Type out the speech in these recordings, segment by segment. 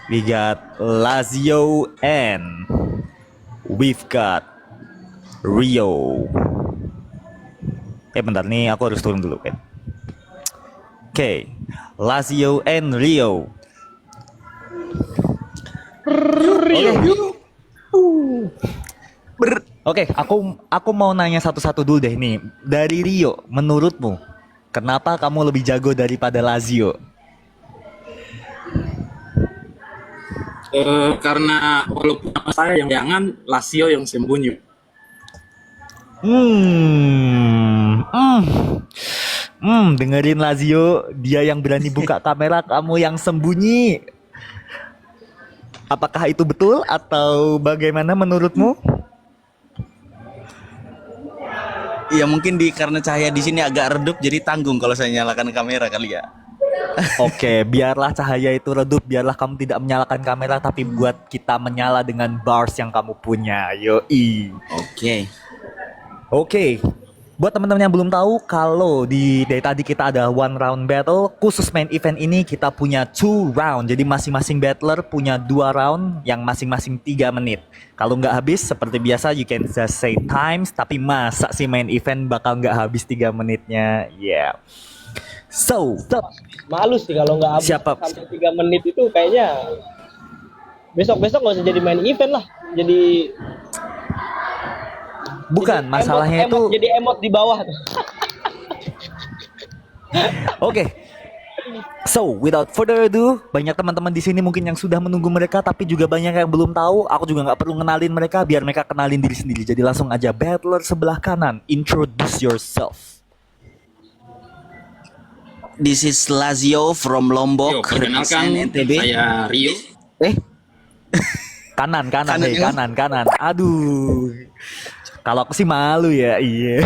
We got Lazio and we've got Rio. Bentar nih, aku harus turun dulu kan. Oke, Lazio and Rio. Oke, aku mau nanya satu-satu dulu deh nih. Dari Rio, menurutmu kenapa kamu lebih jago daripada Lazio? Karena walaupun nama saya yang jangan, Lazio yang sembunyi. Dengerin Lazio, dia yang berani buka kamera, kamu yang sembunyi. Apakah itu betul atau bagaimana menurutmu? Ya mungkin karena cahaya di sini agak redup jadi tanggung kalau saya nyalakan kamera kali ya. Oke, biarlah cahaya itu redup, biarlah kamu tidak menyalakan kamera, tapi buat kita menyala dengan bars yang kamu punya. Yoi. Oke. Oke, buat teman-teman yang belum tahu, kalau dari tadi kita ada one round battle, khusus main event ini kita punya two round. Jadi masing-masing battler punya 2 round yang masing-masing 3 menit. Kalau nggak habis, seperti biasa you can just say times, tapi masa sih main event bakal nggak habis 3 menitnya? Yeah. So, Malu sih kalau nggak habis Siapa? sampai 3 menit itu kayaknya besok-besok nggak usah jadi main event lah. Jadi bukan, masalahnya itu... jadi emot di bawah tuh. Oke. So, without further ado, banyak teman-teman di sini mungkin yang sudah menunggu mereka, tapi juga banyak yang belum tahu. Aku juga nggak perlu kenalin mereka, biar mereka kenalin diri sendiri. Jadi langsung aja, battler sebelah kanan, introduce yourself. This is Lazio from Lombok, Perkenalkan, represent NTB. saya Rio. Kanan, Kanan ya? kanan. Aduh. Kalau aku sih malu ya, iya.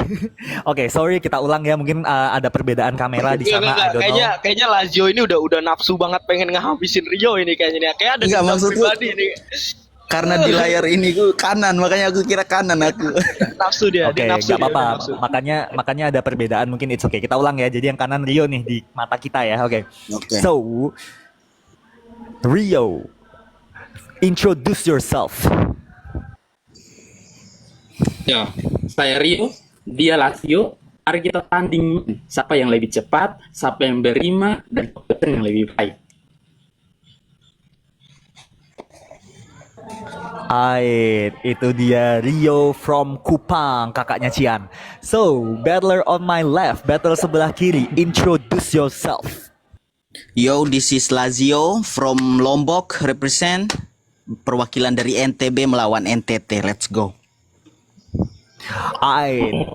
Oke, sorry kita ulang ya, mungkin ada perbedaan kamera di sana. I don't know. Kayaknya Lazio ini udah nafsu banget pengen ngehabisin Rio ini kayaknya nih. Kayak ada Enggak, dendam maksudku pribadi ini. karena di layar ini gue kanan, makanya aku kira kanan aku. Nafsu dia, Oke, nafsu nggak dia, apa-apa. nafsu. Makanya ada perbedaan, mungkin it's okay. Kita ulang ya. Jadi yang kanan Rio nih di mata kita ya. Oke. Oke. So, Rio, introduce yourself. Ya, saya Rio, dia Lazio. Mari kita tanding siapa yang lebih cepat, siapa yang berima, dan kompeten yang lebih baik. Itu dia Rio from Kupang, kakaknya Cian. So, battler on my left, battler sebelah kiri, introduce yourself. Yo, this is Lazio from Lombok, represent perwakilan dari NTB melawan NTT. Let's go.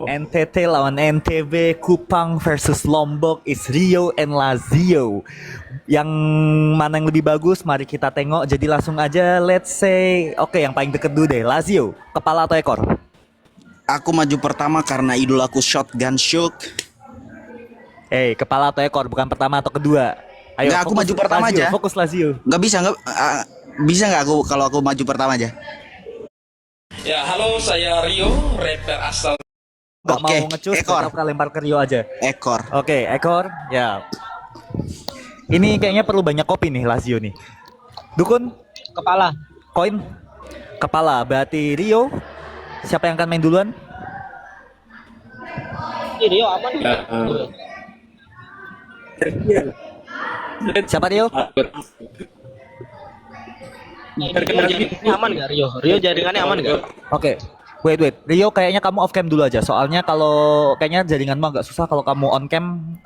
NTT lawan NTB, Kupang versus Lombok is Rio and Lazio. Yang mana yang lebih bagus? Mari kita tengok. Jadi langsung aja, let's say, oke, yang paling deket dulu deh. Lazio, kepala atau ekor? Aku maju pertama karena idolaku Shotgun Shook. Kepala atau ekor, bukan pertama atau kedua. Ayo, Nggak, aku fokus maju pertama Lazio, aja. Fokus Lazio. Nggak bisa nggak aku kalau aku maju pertama aja? Ya, halo, saya Rio, rapper asal. Gak Oke, mau ngecus, ekor. kita lempar ke Rio aja. Ekor. Oke, ekor, ya. Ini kayaknya perlu banyak kopi nih Lazio nih. Dukun, Kepala. koin, kepala. Berarti Rio. Siapa yang akan main duluan? Ih, Rio aman. Siapa Rio? Jaringannya aman gak Rio? Rio jaringannya aman gak? Oke. Wait. Rio kayaknya kamu off cam dulu aja. Soalnya kalau kayaknya jaringanmu agak susah kalau kamu on cam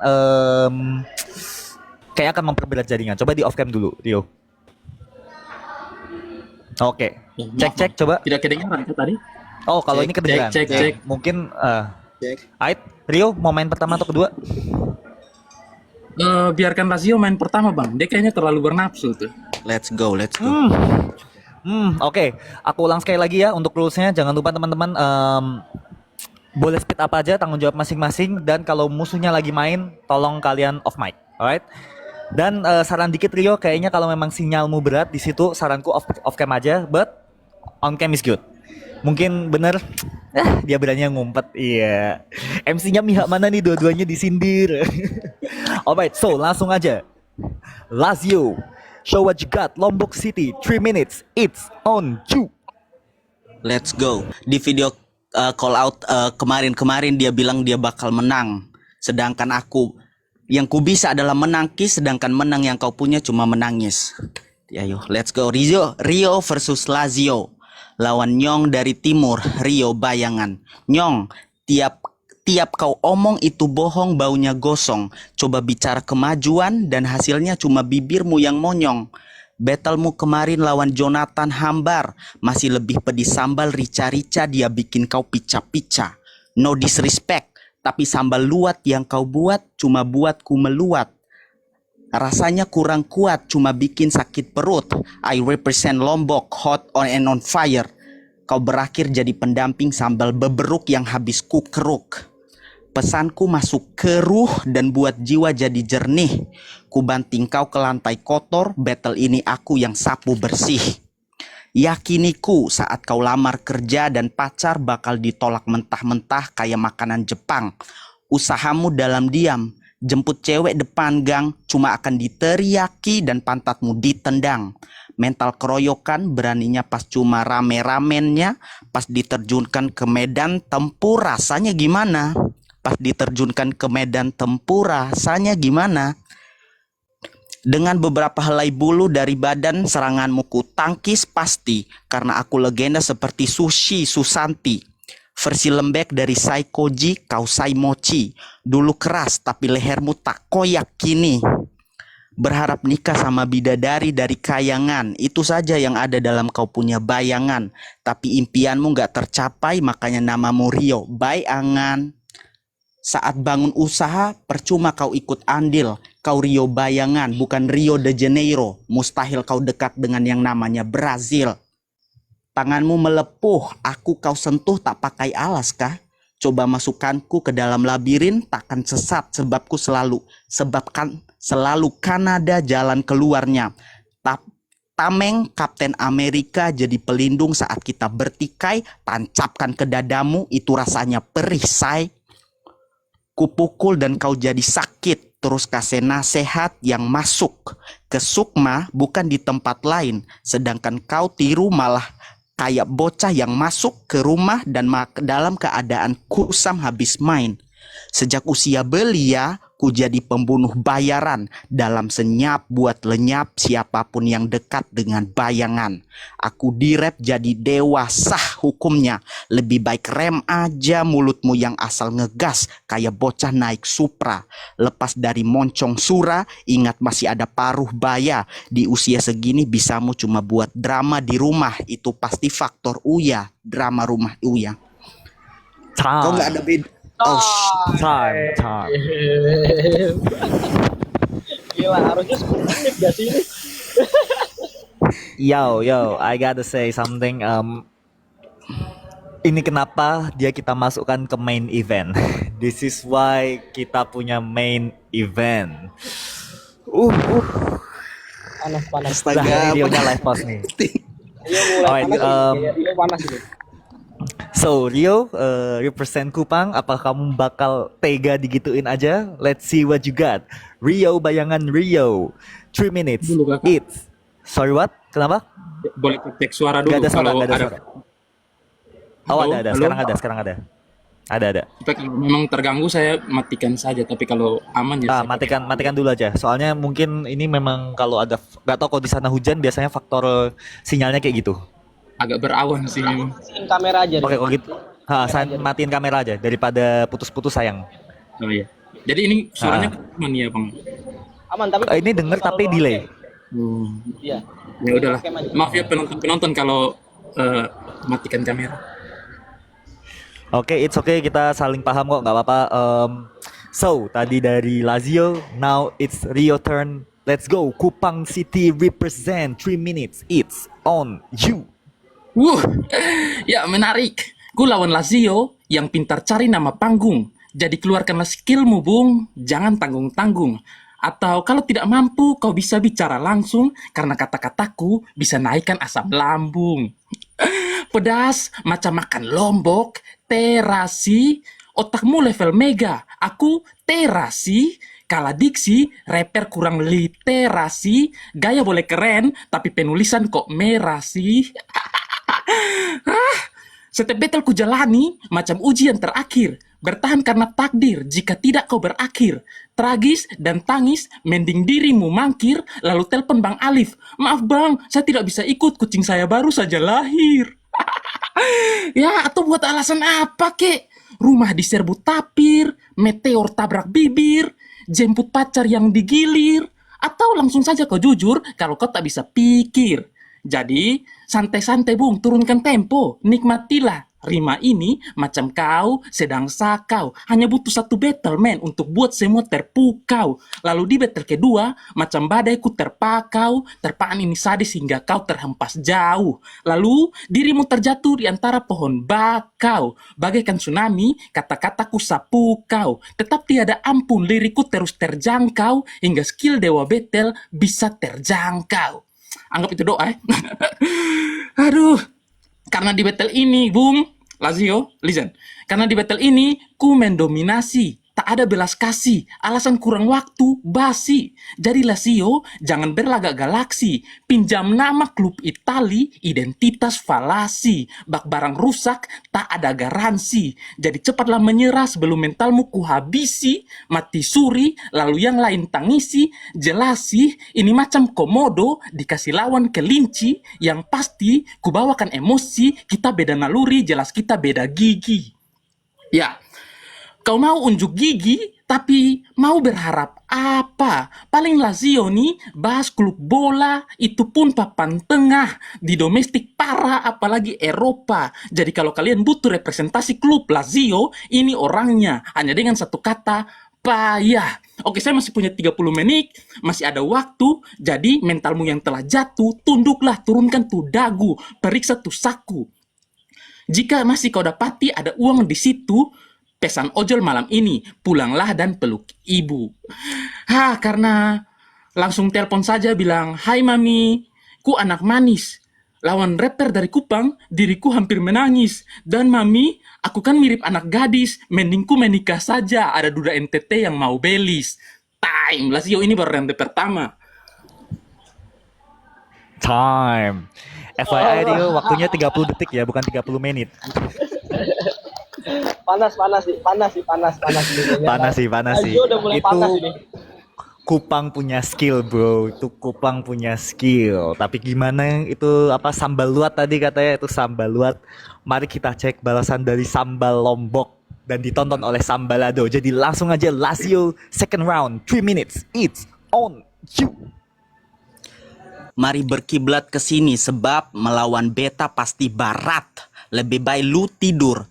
kayak akan memperberat jaringan. Coba di off cam dulu, Rio. Oke. Cek coba. Tidak kedengaran kan tadi? Oh, kalau Cek, ini kedengeran. cek. Mungkin Cek. Ait, Rio mau main pertama atau kedua? Biarkan Lazio main pertama, Bang. Dia kayaknya terlalu bernafsu tuh. Let's go. Oke. Aku ulang sekali lagi ya untuk rulesnya. Jangan lupa teman-teman boleh speed up aja, tanggung jawab masing-masing. Dan kalau musuhnya lagi main, tolong kalian off mic, alright? Dan saran dikit Rio, kayaknya kalau memang sinyalmu berat di situ, saranku off cam aja, but on cam is good. Mungkin bener, dia berani ngumpet, iya. MC-nya pihak mana nih, dua-duanya disindir. Alright, so langsung aja. Lazio, Show what you got. Lombok City, 3 minutes. It's on you. Let's go. Di video call out kemarin-kemarin dia bilang dia bakal menang. Sedangkan aku yang ku bisa adalah menangkis, sedangkan menang yang kau punya cuma menangis. Ayo, let's go. Rio versus Lazio. Lawan Nyong dari timur, Rio bayangan. Nyong, tiap kau omong itu bohong, baunya gosong. Coba bicara kemajuan dan hasilnya cuma bibirmu yang monyong. Battlemu kemarin lawan Jonathan Hambar masih lebih pedis sambal rica-rica, dia bikin kau pica-pica. No disrespect, tapi sambal luat yang kau buat cuma buatku meluat. Rasanya kurang kuat, cuma bikin sakit perut. I represent Lombok, hot on and on fire. Kau berakhir jadi pendamping sambal beberuk yang habis ku keruk. Pesanku masuk ke ruh dan buat jiwa jadi jernih. Ku banting kau ke lantai kotor, battle ini aku yang sapu bersih. Yakiniku saat kau lamar kerja dan pacar bakal ditolak mentah-mentah kayak makanan Jepang. Usahamu dalam diam, jemput cewek depan gang, cuma akan diteriaki dan pantatmu ditendang. Mental keroyokan beraninya pas cuma rame-ramennya, pas diterjunkan ke medan tempur rasanya gimana? Pas diterjunkan ke medan tempur rasanya gimana? Dengan beberapa helai bulu dari badan seranganmu ku tangkis pasti, karena aku legenda seperti Sushi Susanti. Versi lembek dari Saikoji kau Saimochi. Dulu keras tapi lehermu tak koyak kini. Berharap nikah sama bidadari dari kayangan, itu saja yang ada dalam kau punya bayangan. Tapi impianmu gak tercapai, makanya namamu Rio bayangan. Saat bangun usaha, percuma kau ikut andil. Kau Rio bayangan, bukan Rio de Janeiro. Mustahil kau dekat dengan yang namanya Brazil. Tanganmu melepuh, aku kau sentuh tak pakai alas kah? Coba masukkanku ke dalam labirin, takkan sesat sebabku selalu Kanada jalan keluarnya. Tameng Kapten Amerika jadi pelindung saat kita bertikai, tancapkan ke dadamu, itu rasanya perih say. Kupukul dan kau jadi sakit, terus kasih nasihat yang masuk ke sukma bukan di tempat lain, sedangkan kau tiru malah kayak bocah yang masuk ke rumah dan dalam keadaan kusam habis main. Sejak usia belia, ku jadi pembunuh bayaran. Dalam senyap buat lenyap siapapun yang dekat dengan bayangan. Aku direp jadi dewasa hukumnya. Lebih baik rem aja mulutmu yang asal ngegas kayak bocah naik Supra. Lepas dari moncong sura, ingat masih ada paruh baya. Di usia segini bisamu cuma buat drama di rumah. Itu pasti faktor Uya. Drama rumah Uya. Kau nggak ada beda. Oh, Time. Gila, harusnya 10 menit gak sih ini? Yo, I gotta say something. Ini kenapa dia kita masukkan ke main event. This is why kita punya main event. Panas. Nah, ini videonya live post nih. Rio mulai Alright, panas ini. Rio panas ini. So Rio, represent Kupang, apakah kamu bakal tega digituin aja? Let's see what you got. Rio bayangan Rio, 3 minutes. Dulu, Kakak. It's sorry what? Kenapa? Boleh cek suara dulu Gak ada suara, kalau gak ada ada. suara. Oh Halo? ada. Halo? Sekarang ada. Ada. Tapi kalau memang terganggu saya matikan saja. Tapi kalau aman ya saya Matikan dulu aja. Soalnya mungkin ini memang kalau agak gak tau kalau di sana hujan biasanya faktor sinyalnya kayak gitu. agak berawan sih memang. Matiin kamera aja. Oke deh. kalau gitu, saya matiin kamera aja daripada putus-putus sayang. Oh iya. Jadi ini suaranya aman ya bang. Aman tapi Ini denger tapi delay. Iya. Ya udahlah. Maaf ya penonton kalau matikan kamera. Oke, it's okay, kita saling paham kok, nggak apa-apa. So tadi dari Lazio, now it's Rio turn. Let's go, Kupang City represent 3 minutes. It's on you. Ya menarik. Gue lawan Lazio yang pintar cari nama panggung. Jadi keluarkanlah skillmu, Bung. Jangan tanggung-tanggung. Atau kalau tidak mampu, kau bisa bicara langsung karena kata-kataku bisa naikkan asam lambung. Pedas macam makan lombok, terasi. Otakmu level mega, aku terasi. Kalah diksi, rapper kurang literasi, gaya boleh keren, tapi penulisan kok merah sih. Setiap battle ku jalani macam ujian terakhir. Bertahan karena takdir, jika tidak kau berakhir. Tragis dan tangis, mending dirimu mangkir, lalu telpon Bang Alif. Maaf bang, saya tidak bisa ikut, kucing saya baru saja lahir. Ya, atau buat alasan apa kek? Rumah diserbu tapir, meteor tabrak bibir, jemput pacar yang digilir, atau langsung saja kau jujur kalau kau tak bisa pikir. Jadi, santai-santai bung, turunkan tempo, nikmatilah. Rima ini macam kau sedang sakau. Hanya butuh satu battle man untuk buat semua terpukau. Lalu di battle kedua, macam badai ku terpakau. Terpaan ini sadis hingga kau terhempas jauh. Lalu dirimu terjatuh di antara pohon bakau. Bagaikan tsunami, kata-kataku sapu kau. Tetap tiada ampun, lirikku terus terjangkau. Hingga skill dewa battle bisa terjangkau. Anggap itu doa ya. Aduh. Karena di battle ini, Bung Lazio, listen. Karena di battle ini, ku mendominasi. Tak ada belas kasih, alasan kurang waktu, basi. Jadi Lazio, jangan berlagak galaksi. Pinjam nama klub Itali, identitas falasi. Bak barang rusak, tak ada garansi. Jadi cepatlah menyerah sebelum mentalmu kuhabisi. Mati suri, lalu yang lain tangisi. Jelas sih, ini macam komodo, dikasih lawan kelinci. Yang pasti, kubawakan emosi, kita beda naluri, jelas kita beda gigi. Ya. Kau mau unjuk gigi, tapi mau berharap apa? Paling Lazio nih, bahas klub bola, itu pun papan tengah. Di domestik parah, apalagi Eropa. Jadi kalau kalian butuh representasi klub Lazio, ini orangnya. Hanya dengan satu kata, payah. Oke, saya masih punya 30 menit, masih ada waktu. Jadi mentalmu yang telah jatuh, tunduklah, turunkan tuh dagu, periksa tuh saku. Jika masih kau dapati ada uang di situ, pesan ojol malam ini, pulanglah dan peluk ibu. Karena langsung telepon saja bilang, hai mami, ku anak manis. Lawan rapper dari Kupang, diriku hampir menangis. Dan mami, aku kan mirip anak gadis, mendingku menikah saja, ada duda NTT yang mau belis. Time, Lazio ini baru rantai pertama. Time. FYI dia waktunya 30 detik ya, bukan 30 menit. Panas sih. Panas sih. Lazio udah mulai Itu panas ini. Kupang punya skill, bro. Itu Kupang punya skill. Tapi gimana itu apa sambal luat tadi katanya itu sambal luat. Mari kita cek balasan dari sambal Lombok dan ditonton oleh Sambalado. Jadi langsung aja Lazio second round 3 minutes. It's on you. Mari berkiblat ke sini sebab melawan beta pasti barat. Lebih baik lu tidur.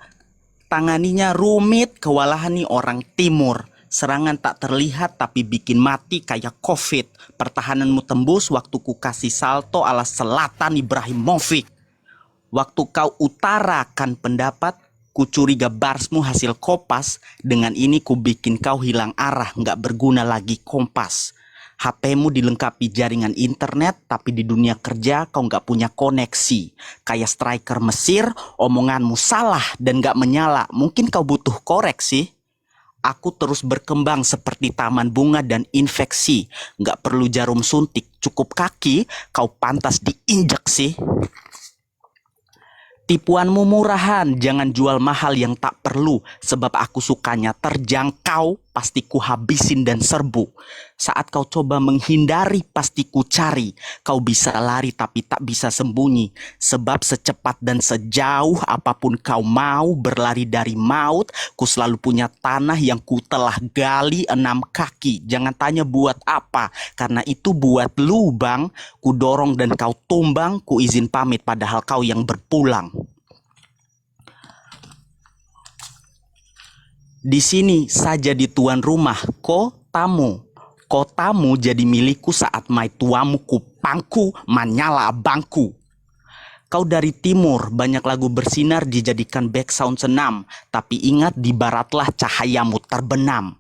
Tanganinya rumit, kewalahan nih orang timur. Serangan tak terlihat tapi bikin mati kayak COVID. Pertahananmu tembus waktu ku kasih salto ala selatan Ibrahimovic. Waktu kau utarakan pendapat, ku curiga barsmu hasil kopas. Dengan ini ku bikin kau hilang arah, nggak berguna lagi kompas. HP-mu dilengkapi jaringan internet, tapi di dunia kerja kau nggak punya koneksi. Kayak striker Mesir, omonganmu salah dan nggak menyala. Mungkin kau butuh koreksi. Aku terus berkembang seperti taman bunga dan infeksi. Nggak perlu jarum suntik, cukup kaki, kau pantas diinjeksi. Tipuanmu murahan, jangan jual mahal yang tak perlu. Sebab aku sukanya terjangkau, pasti ku habisin dan serbu. Saat kau coba menghindari, pasti ku cari. Kau bisa lari tapi tak bisa sembunyi. Sebab secepat dan sejauh apapun kau mau berlari dari maut, ku selalu punya tanah yang ku telah gali 6 kaki. Jangan tanya buat apa, karena itu buat lu bang. Ku dorong dan kau tumbang, ku izin pamit padahal kau yang berpulang. Di sini saja di tuan rumah, kotamu. Kotamu jadi milikku saat mai tuamu kupangku, manyala abangku. Kau dari timur, banyak lagu bersinar dijadikan background senam. Tapi ingat di baratlah cahayamu terbenam.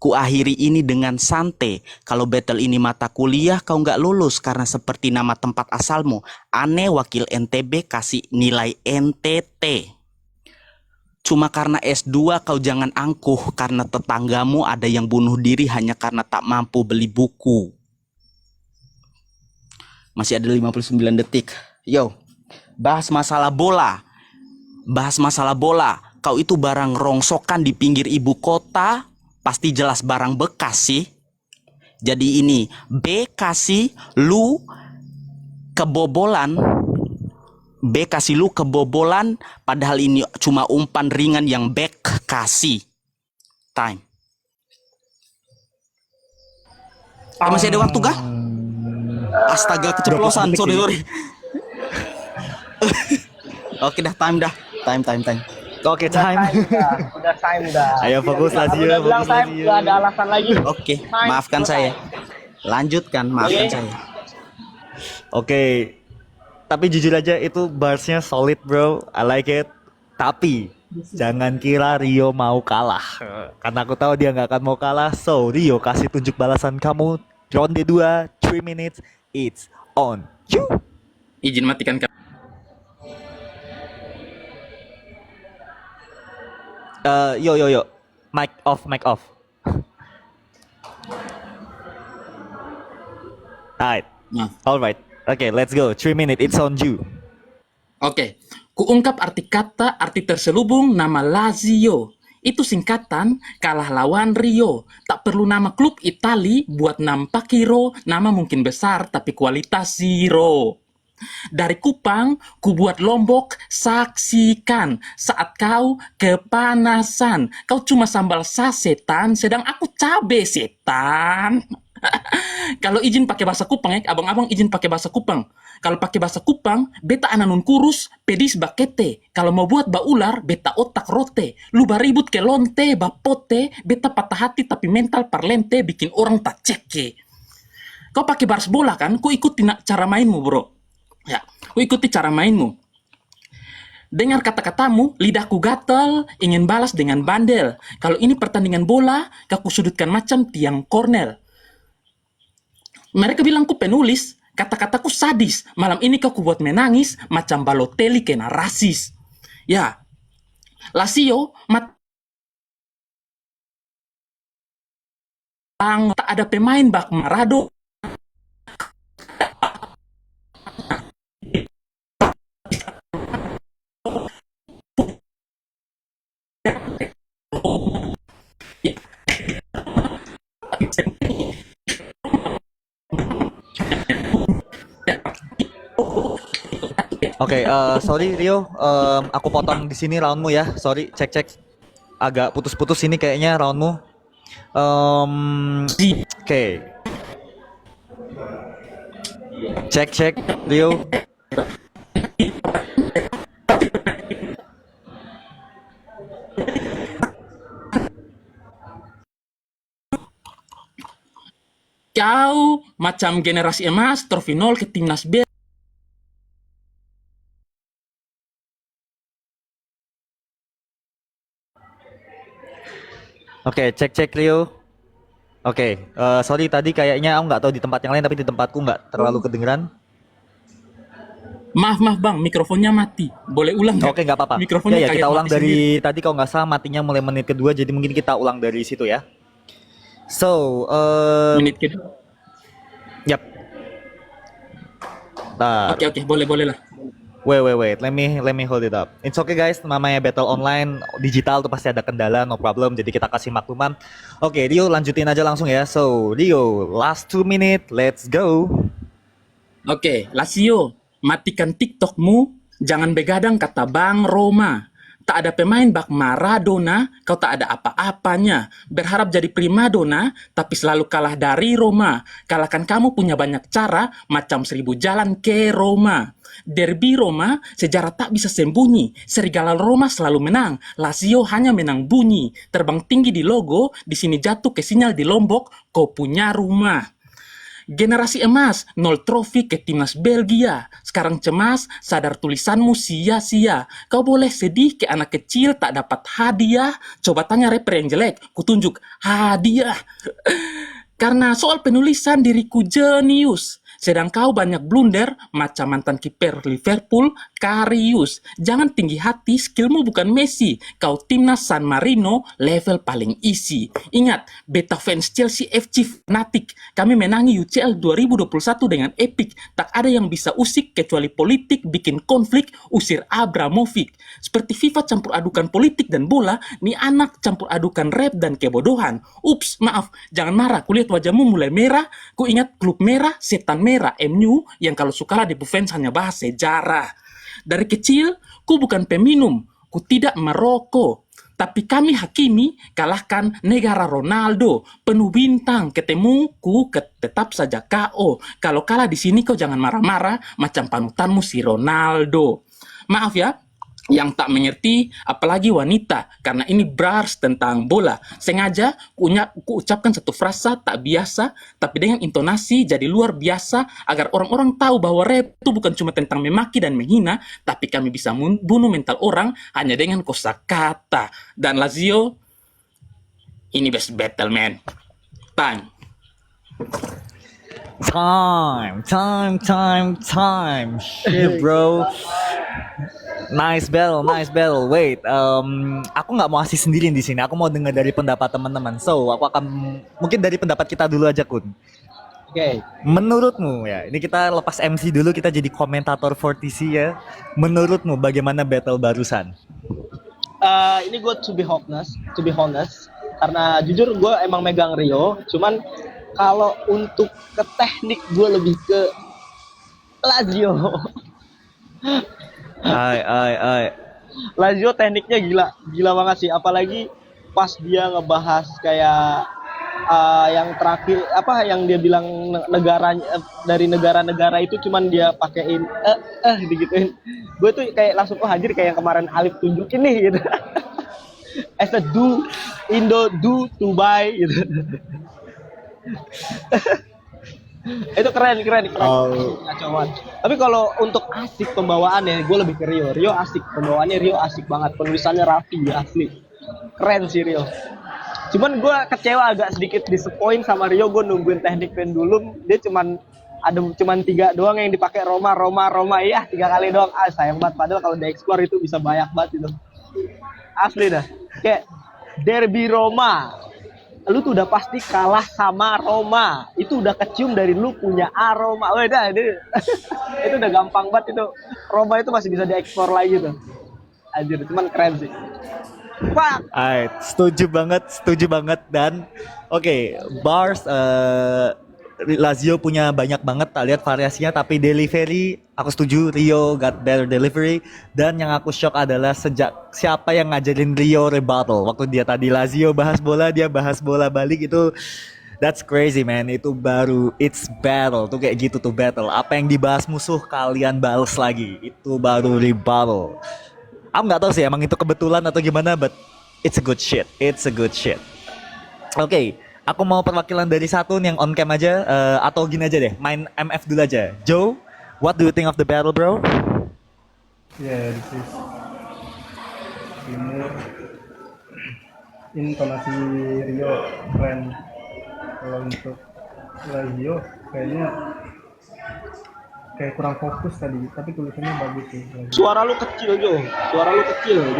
Ku akhiri ini dengan santai. Kalau battle ini mata kuliah kau nggak lulus karena seperti nama tempat asalmu. Aneh wakil NTB kasih nilai NTT. Cuma karena S2 kau jangan angkuh karena tetanggamu ada yang bunuh diri hanya karena tak mampu beli buku. Masih ada 59 detik. Yo, bahas masalah bola. Bahas masalah bola. Kau itu barang rongsokan di pinggir ibu kota, pasti jelas barang bekas sih. Jadi ini B kasih lu kebobolan. B kasih lu kebobolan, padahal ini cuma umpan ringan yang back kasih. Time. Masih ada waktu kah? Astaga, keceplosan. 20 detik Sorry. Oke dah, time dah. Time. Oke, time. Udah time dah. Ayo fokus Aku Lazio, udah bilang fokus time, Lazio. gak ada alasan lagi. Oke, Time, maafkan selesai. saya. Lanjutkan, maafkan Oke. saya. Oke. Tapi jujur aja itu barsnya solid, bro. I like it. Tapi jangan kira Rio mau kalah. Karena aku tahu dia nggak akan mau kalah. So, Rio kasih tunjuk balasan kamu. Ronde 2, 3 minutes. It's on you. Izin matikan Yo. Mic off. Alright. Okay, let's go. 3 minutes. It's on you. Oke, kuungkap arti kata, arti terselubung nama Lazio. Itu singkatan kalah lawan Rio. Tak perlu nama klub Itali buat nampak hero. Nama mungkin besar tapi kualitas zero. Dari Kupang, ku buat Lombok, saksikan. Saat kau kepanasan, kau cuma sambal sasetan, sedang aku cabe setan. Kalau izin pakai bahasa Kupang ya, abang-abang izin pakai bahasa Kupang. Kalau pakai bahasa Kupang, beta ananun kurus, pedis bakete. Kalau mau buat baular, beta otak rote. Lu baribut ke lonte, bapote, beta patah hati tapi mental parlente, bikin orang tak ceke. Kau pakai bars bola kan, ku ikuti cara mainmu bro. Ya, ku ikuti cara mainmu. Dengar kata-katamu, lidahku gatel, ingin balas dengan bandel. Kalau ini pertandingan bola, kau sudutkan macam tiang kornel. Mereka bilang ku penulis, kata-kataku sadis. Malam ini kau buat menangis, macam Balotelli kena rasis. Ya, Lazio, tak ada pemain bak Maradona. Oke, sorry Rio, aku potong di sini roundmu ya. Sorry, cek. Agak putus-putus ini kayaknya roundmu. Oke. Cek Rio. Kau macam generasi emas, trofi nol ke timnas B. Oke, cek Rio. Oke, sorry tadi kayaknya aku nggak tahu di tempat yang lain tapi di tempatku nggak terlalu kedengeran. Maaf bang, mikrofonnya mati. Boleh ulang nggak? Oke, nggak apa-apa. Mikrofonnya Ya, kaget kita ulang mati dari sendiri. tadi kalau nggak salah matinya mulai menit kedua, jadi mungkin kita ulang dari situ ya. So, Menit kedua. yap. Bentar. Oke, boleh lah. Wait. Let me hold it up. It's okay guys, namanya battle online digital tuh pasti ada kendala, no problem. Jadi kita kasih makluman. Oke, Rio lanjutin aja langsung ya. So, Rio, last 2 minutes, let's go. Oke, Lazio, matikan TikTokmu, jangan begadang kata Bang Roma. Tak ada pemain bak Maradona, kau tak ada apa-apanya. Berharap jadi primadona, tapi selalu kalah dari Roma. Kalahkan kamu punya banyak cara, macam 1000 jalan ke Roma. Derby Roma, sejarah tak bisa sembunyi. Serigala Roma selalu menang, Lazio hanya menang bunyi. Terbang tinggi di logo, di sini jatuh ke sinyal di Lombok, kau punya rumah. Generasi emas, 0 trofi ke timnas Belgia. Sekarang cemas, sadar tulisanmu sia-sia. Kau boleh sedih ke anak kecil tak dapat hadiah. Coba tanya rapper yang jelek, kutunjuk hadiah. Karena soal penulisan diriku jenius. Sedang kau banyak blunder macam mantan kiper Liverpool, Karius. Jangan tinggi hati, skillmu bukan Messi. Kau timnas San Marino, level paling easy. Ingat, beta fans Chelsea FC fanatik. Kami menangi UCL 2021 dengan epic. Tak ada yang bisa usik kecuali politik bikin konflik, usir Abramovich. Seperti FIFA campur adukan politik dan bola, nih anak campur adukan rap dan kebodohan. Ups, maaf, jangan marah. Kulihat wajahmu mulai merah. Ku ingat klub merah, setan merah, MU, yang kalau suka di fans hanya bahas sejarah. Dari kecil, ku bukan peminum, ku tidak merokok. Tapi kami hakimi kalahkan negara Ronaldo. Penuh bintang, ketemuku tetap saja KO. Kalau kalah di sini kau jangan marah-marah macam panutanmu si Ronaldo. Maaf ya, yang tak mengerti apalagi wanita, karena ini bars tentang bola. Sengaja ku ucapkan satu frasa tak biasa tapi dengan intonasi jadi luar biasa agar orang-orang tahu bahwa rap itu bukan cuma tentang memaki dan menghina, tapi kami bisa bunuh mental orang hanya dengan kosakata. Dan Lazio, ini best battle man. Time. Shit, bro. Nice battle. Wait, aku nggak mau asih sendirian di sini. Aku mau dengar dari pendapat teman-teman. So, aku akan mungkin dari pendapat kita dulu aja, Kun. Oke. Menurutmu ya, ini kita lepas MC dulu, kita jadi komentator for TC ya. Menurutmu bagaimana battle barusan? Ini gue to be honest, karena jujur gue emang megang Rio, cuman kalau untuk ke teknik gue lebih ke Lazio. Lazio tekniknya gila banget sih, apalagi pas dia ngebahas kayak yang terakhir apa yang dia bilang negaranya dari negara-negara itu cuman dia pakein digituin. Gue tuh kayak langsung hadir kayak yang kemarin Alif tunjukin nih gitu. As a do Indo do to buy gitu. Itu keren. Kacau banget. Tapi kalau untuk asik pembawaannya, gue lebih ke Rio. Rio asik, pembawaannya Rio asik banget. Penulisannya rapi, asli. Keren sih Rio. Cuman gue kecewa agak sedikit disappoint sama Rio. Gue nungguin teknik pendulum, dia cuman 3 doang yang dipakai Roma. Iya 3 kali doang. Sayang banget. Padahal kalau di explore itu bisa banyak banget itu. Asli dah. Kayak derby Roma. Lu tuh udah pasti kalah sama Roma. Itu udah kecium dari lu punya aroma. Itu udah gampang banget itu. Roma itu masih bisa diekspor lagi tuh. Anjir, cuman keren sih. Fuck. Setuju banget dan oke, bars Lazio punya banyak banget, tak lihat variasinya, tapi delivery aku setuju Rio got better delivery. Dan yang aku shock adalah sejak siapa yang ngajarin Rio rebuttal. Waktu dia tadi Lazio bahas bola, dia bahas bola balik, itu that's crazy man. Itu baru it's battle tuh, kayak gitu tuh battle. Apa yang dibahas musuh kalian balas lagi, itu baru rebuttal. Aku nggak tahu sih emang itu kebetulan atau gimana, but it's a good shit. Oke, aku mau perwakilan dari satu yang on cam aja, atau gini aja deh, main MF dulu aja. Joe, what do you think of the battle, bro? Yeah, this is Timur. Intonasi Rio keren. Kalau untuk Lazio kayaknya kayak kurang fokus tadi, tapi tulisannya bagus sih. Suara lu kecil, Jo.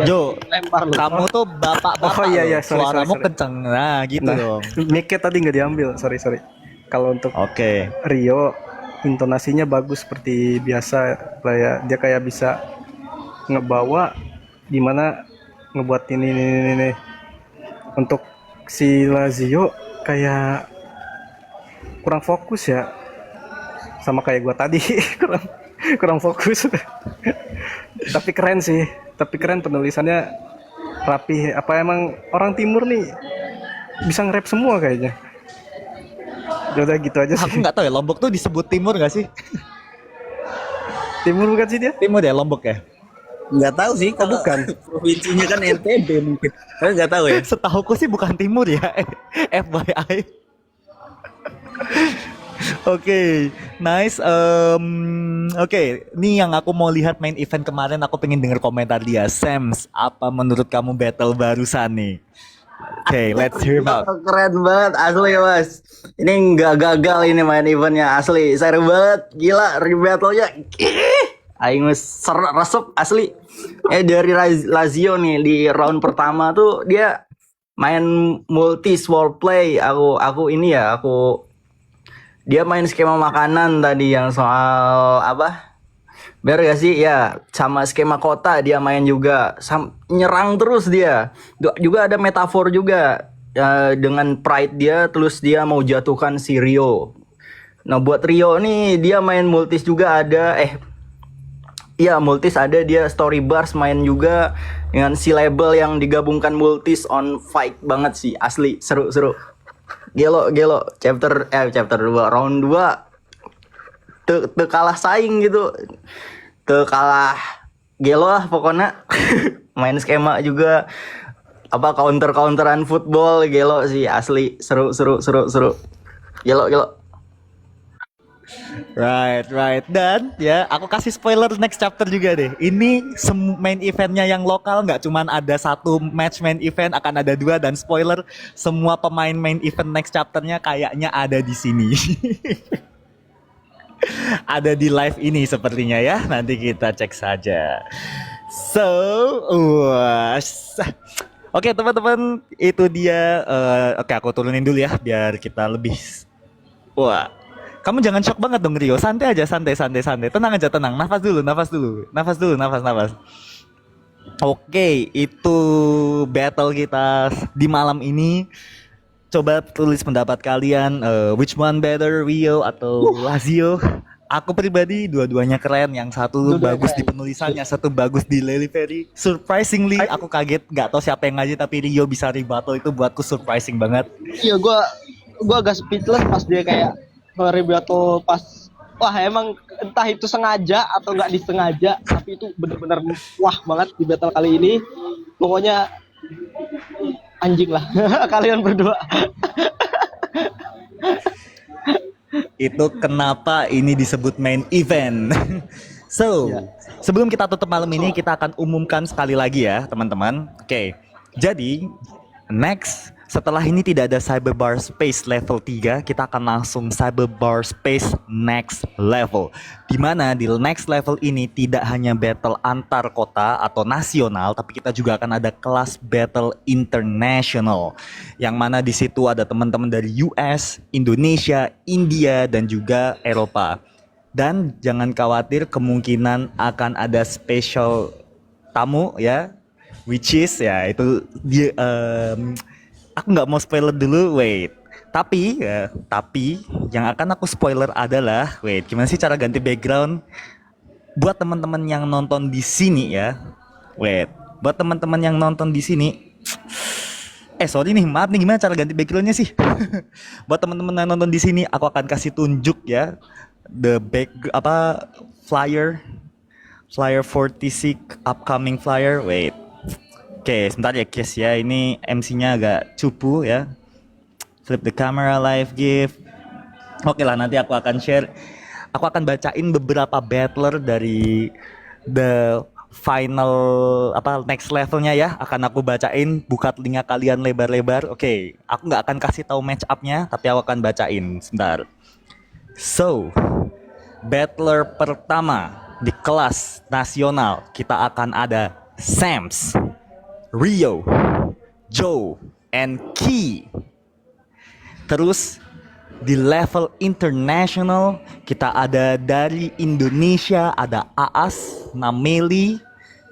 Jo, Lempar lu. kamu tuh bapak-bapak. Oh, iya, loh. sorry, Suaramu sorry. kenceng. Nah, gitu dong. Mic-nya tadi nggak diambil, sorry. Kalau untuk Oke. Rio, intonasinya bagus seperti biasa lah ya. Dia kayak bisa ngebawa gimana ngebuat ini. Untuk si Lazio kayak kurang fokus ya. Sama kayak gua tadi, kurang fokus. Tapi keren sih. Penulisannya rapi. Apa emang orang timur nih bisa nge-rap semua kayaknya. Udah gitu aja sih. Aku nggak tahu ya, Lombok tuh disebut timur nggak sih? Timur bukan sih dia? Timur ya Lombok ya? Nggak tahu sih, kalau bukan. provinsinya kan NTB mungkin. Saya nggak tahu ya. Setahuku sih bukan timur ya. FYI. Oke, nice. Oke, ini yang aku mau lihat main event kemarin. Aku pengen denger komentar dia. Sams, apa menurut kamu battle barusan nih? Okay, let's hear him out. Keren banget asli mas. Ini nggak gagal ini main eventnya asli. Seru banget, gila battle-nya. Aing resep asli. Dari Lazio nih di round pertama tuh dia main multi sword play. Dia main skema makanan tadi yang soal apa? Bener gak sih? Ya, sama skema kota dia main juga. Nyerang terus dia. Juga ada metafor juga. Dengan pride dia, terus dia mau jatuhkan si Rio. Nah, buat Rio nih, dia main multis juga ada. Iya, multis ada. Dia story bars main juga. Dengan si label yang digabungkan multis on fight banget sih. Asli, seru. Gelo. Chapter 2, round 2. Te kalah saing gitu, te kalah gelo lah pokoknya. Main skema juga apa counteran football gelo sih asli seru gelo. Right. Dan ya, aku kasih spoiler next chapter juga deh. Ini main eventnya yang lokal, nggak cuman ada satu match main event, akan ada 2, dan spoiler semua pemain main event next chapternya kayaknya ada di sini. Ada di live ini sepertinya ya. Nanti kita cek saja. So, oke teman-teman, itu dia. Oke, aku turunin dulu ya biar kita lebih. Wah, kamu jangan shock banget dong Rio. Santai aja, santai. Tenang aja, tenang. Nafas dulu. Nafas. Oke, itu battle kita di malam ini. Coba tulis pendapat kalian, which one better, Rio atau Lazio? Aku pribadi dua-duanya keren. Yang satu bagus di penulisannya, satu bagus di delivery. Surprisingly, aku kaget, nggak tahu siapa yang ngaji, tapi Rio bisa rebuttal, itu buatku surprising banget. Iya, gua agak speechless pas dia kayak rebuttal pas. Wah, emang entah itu sengaja atau nggak disengaja, tapi itu bener-bener wah banget di battle kali ini. Pokoknya anjing lah kalian berdua. Itu kenapa ini disebut main event. So, sebelum kita tutup malam ini, kita akan umumkan sekali lagi ya teman-teman. Oke, jadi next, setelah ini tidak ada Cyberbar Space level 3, kita akan langsung Cyberbar Space next level. Dimana di next level ini tidak hanya battle antar kota atau nasional, tapi kita juga akan ada kelas battle international. Yang mana di situ ada teman-teman dari US, Indonesia, India, dan juga Eropa. Dan jangan khawatir, kemungkinan akan ada special tamu ya, which is ya itu dia. Aku nggak mau spoiler dulu, wait. Tapi yang akan aku spoiler adalah, wait, gimana sih cara ganti background? Buat teman-teman yang nonton di sini ya, wait. Buat teman-teman yang nonton di sini, sorry nih, maaf nih, gimana cara ganti backgroundnya sih? Buat teman-teman yang nonton di sini, aku akan kasih tunjuk ya, flyer 46 upcoming flyer, wait. Oke, sebentar ya guys ya, ini MC-nya agak cupu ya. Flip the camera, live gift. Oke lah, nanti aku akan share. Aku akan bacain beberapa battler dari the final next levelnya ya. Akan aku bacain, buka telinga kalian lebar-lebar. Oke, aku nggak akan kasih tahu match up-nya, tapi aku akan bacain. Sebentar. So, battler pertama di kelas nasional kita akan ada Sams, Rio, Joe, and Key. Terus di level international kita ada dari Indonesia ada Aas, Nameli,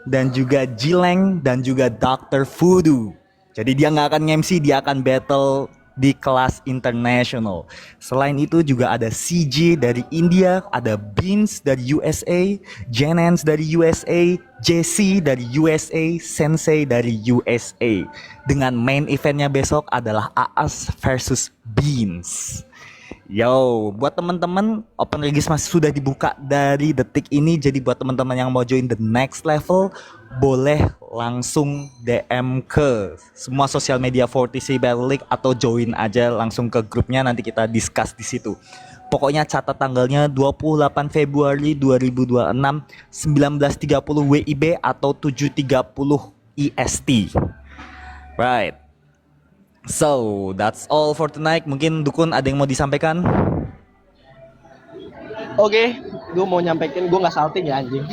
dan juga Jileng, dan juga Dr. Voodoo. Jadi dia nggak akan MC, dia akan battle di kelas international. Selain itu juga ada CJ dari India, ada Beans dari USA, Jenens dari USA, Jesse dari USA, Sensei dari USA. Dengan main eventnya besok adalah Aas versus Beans. Yo, buat teman-teman, open regis masih sudah dibuka dari detik ini. Jadi buat teman-teman yang mau join the next level, boleh langsung DM ke semua sosial media 40C Battle League atau join aja langsung ke grupnya, nanti kita discuss di situ. Pokoknya catat tanggalnya 28 Februari 2026, 19.30 WIB atau 7.30 IST. Right. So, that's all for tonight. Mungkin Dukun ada yang mau disampaikan? Oke, gue mau nyampekin, gue nggak salting ya anjing.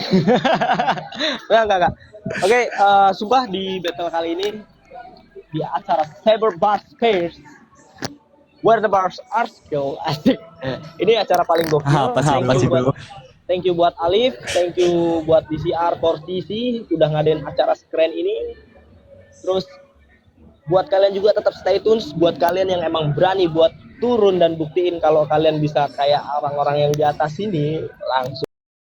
Enggak. Oke, sumpah di battle kali ini di acara Cyber Bar Space where the bars are still asik. Ini acara paling gokil. Apa sih bro? Thank you buat Alif, thank you buat DCR for TC udah ngadain acara sekeren ini. Terus buat kalian juga tetap stay tune, buat kalian yang emang berani buat turun dan buktiin kalau kalian bisa kayak orang-orang yang di atas ini, langsung